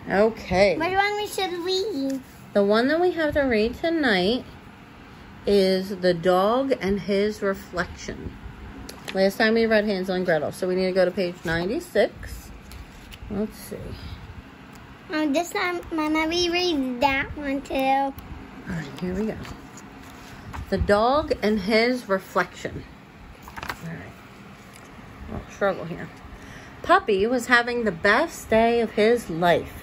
Okay. Which one we should read? The one that we have to read tonight is The Dog and His Reflection. Last time we read Hansel and Gretel, so we need to go to page 96. Let's see. This time, Mama, we read that one too. All right, here we go. The Dog and His Reflection. All right. Well, struggle here. Puppy was having the best day of his life.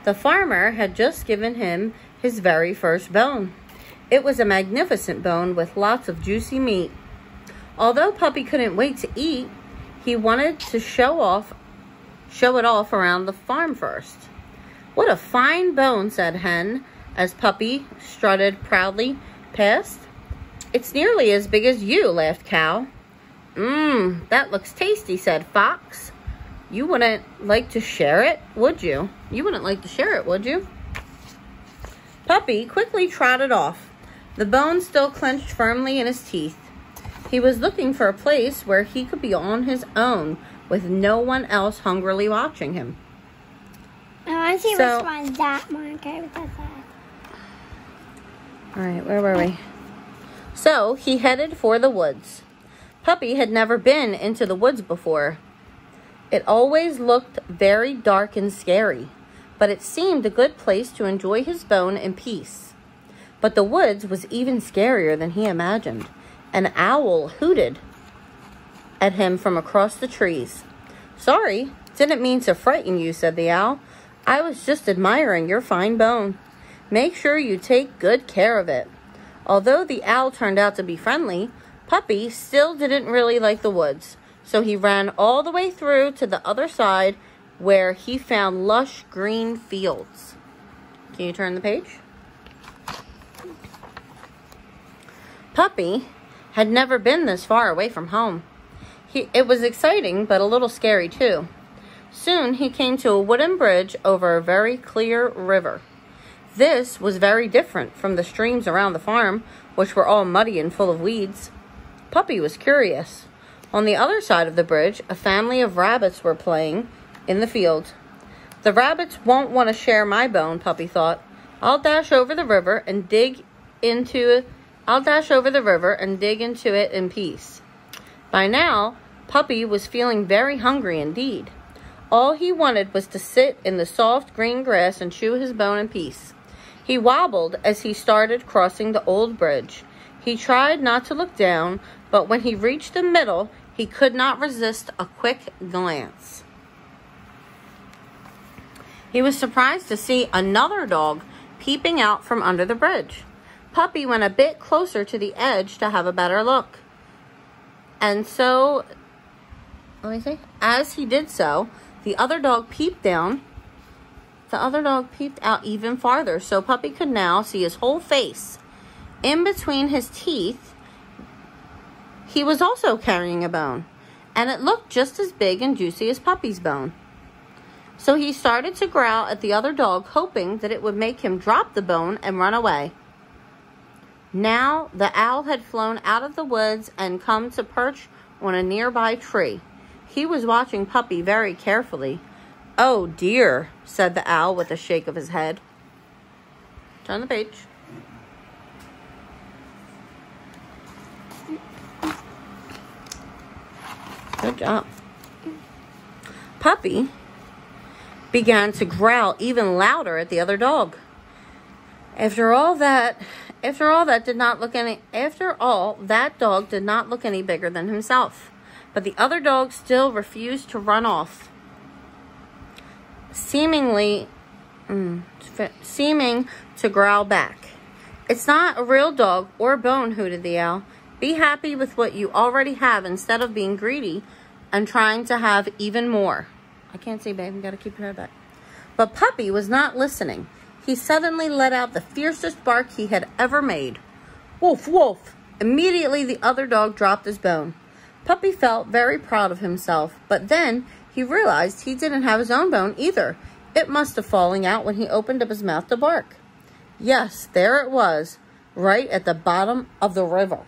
The farmer had just given him his very first bone. It was a magnificent bone with lots of juicy meat. Although Puppy couldn't wait to eat, he wanted to show it off around the farm first. What a fine bone, said Hen, as Puppy strutted proudly past. It's nearly as big as you, laughed Cow. That looks tasty, said Fox. You wouldn't like to share it, would you? You wouldn't like to share it, would you? Puppy quickly trotted off, the bone still clenched firmly in his teeth. He was looking for a place where he could be on his own with no one else hungrily watching him. I want to see which one's that one. Okay, what's that? All right, where were we? So he headed for the woods. Puppy had never been into the woods before. It always looked very dark and scary, but it seemed a good place to enjoy his bone in peace. But the woods was even scarier than he imagined. An owl hooted at him from across the trees. Sorry, didn't mean to frighten you, said the owl. I was just admiring your fine bone. Make sure you take good care of it. Although the owl turned out to be friendly, Puppy still didn't really like the woods. So he ran all the way through to the other side where he found lush green fields. Can you turn the page? Puppy had never been this far away from home. It was exciting, but a little scary too. Soon he came to a wooden bridge over a very clear river. This was very different from the streams around the farm, which were all muddy and full of weeds. Puppy was curious. On the other side of the bridge, a family of rabbits were playing in the field. The rabbits won't want to share my bone, Puppy thought. I'll dash over the river and dig into it in peace. By now, Puppy was feeling very hungry indeed. All he wanted was to sit in the soft green grass and chew his bone in peace. He wobbled as he started crossing the old bridge. He tried not to look down, but when he reached the middle, he could not resist a quick glance. He was surprised to see another dog peeping out from under the bridge. Puppy went a bit closer to the edge to have a better look. And so, as he did so, the other dog peeped out even farther, so Puppy could now see his whole face. In between his teeth, he was also carrying a bone, and it looked just as big and juicy as Puppy's bone. So he started to growl at the other dog, hoping that it would make him drop the bone and run away. Now the owl had flown out of the woods and come to perch on a nearby tree. He was watching Puppy very carefully. Oh dear, said the owl with a shake of his head. Turn the page. Good job. Puppy began to growl even louder at the other dog. After all, that dog did not look any bigger than himself. But the other dog still refused to run off, seeming to growl back. It's not a real dog or bone, hooted the owl. Be happy with what you already have instead of being greedy and trying to have even more. I can't see, babe. You gotta keep your head back. But Puppy was not listening. He suddenly let out the fiercest bark he had ever made. Woof, woof. Immediately, the other dog dropped his bone. Puppy felt very proud of himself, but then he realized he didn't have his own bone either. It must have fallen out when he opened up his mouth to bark. Yes, there it was, right at the bottom of the river.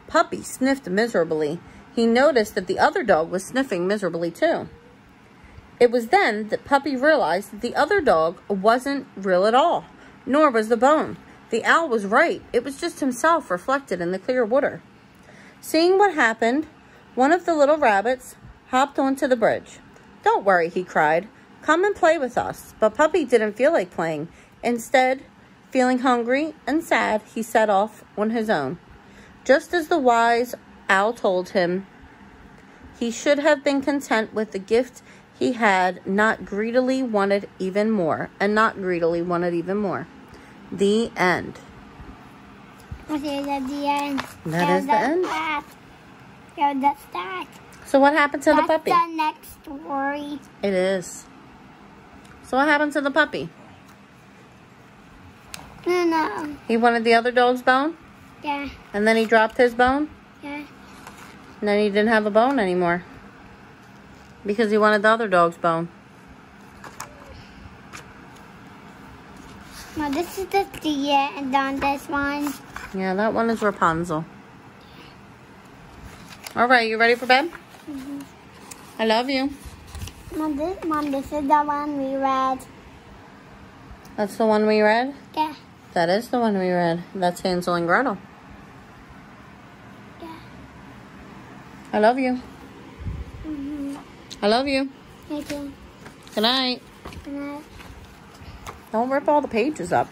Puppy sniffed miserably. He noticed that the other dog was sniffing miserably too. It was then that Puppy realized that the other dog wasn't real at all, nor was the bone. The owl was right. It was just himself reflected in the clear water. Seeing what happened, one of the little rabbits hopped onto the bridge. "Don't worry," he cried. "Come and play with us." But Puppy didn't feel like playing. Instead, feeling hungry and sad, he set off on his own. Just as the wise owl told him, he should have been content with the gift he had, not greedily wanted even more. The end. Okay, that's the end. That is the end. Yeah, that's that. So what happened to the puppy? That's the next story. It is. So what happened to the puppy? No. He wanted the other dog's bone? Yeah. And then he dropped his bone? Yeah. And then he didn't have a bone anymore. Because he wanted the other dog's bone. Well, this is the end on this one. Yeah, that one is Rapunzel. All right, you ready for bed? Mm-hmm. I love you. Mom, this is the one we read. That's the one we read? Yeah. That is the one we read. That's Hansel and Gretel. Yeah. I love you. Mm-hmm. I love you. Me too. Good night. Good night. Don't rip all the pages up.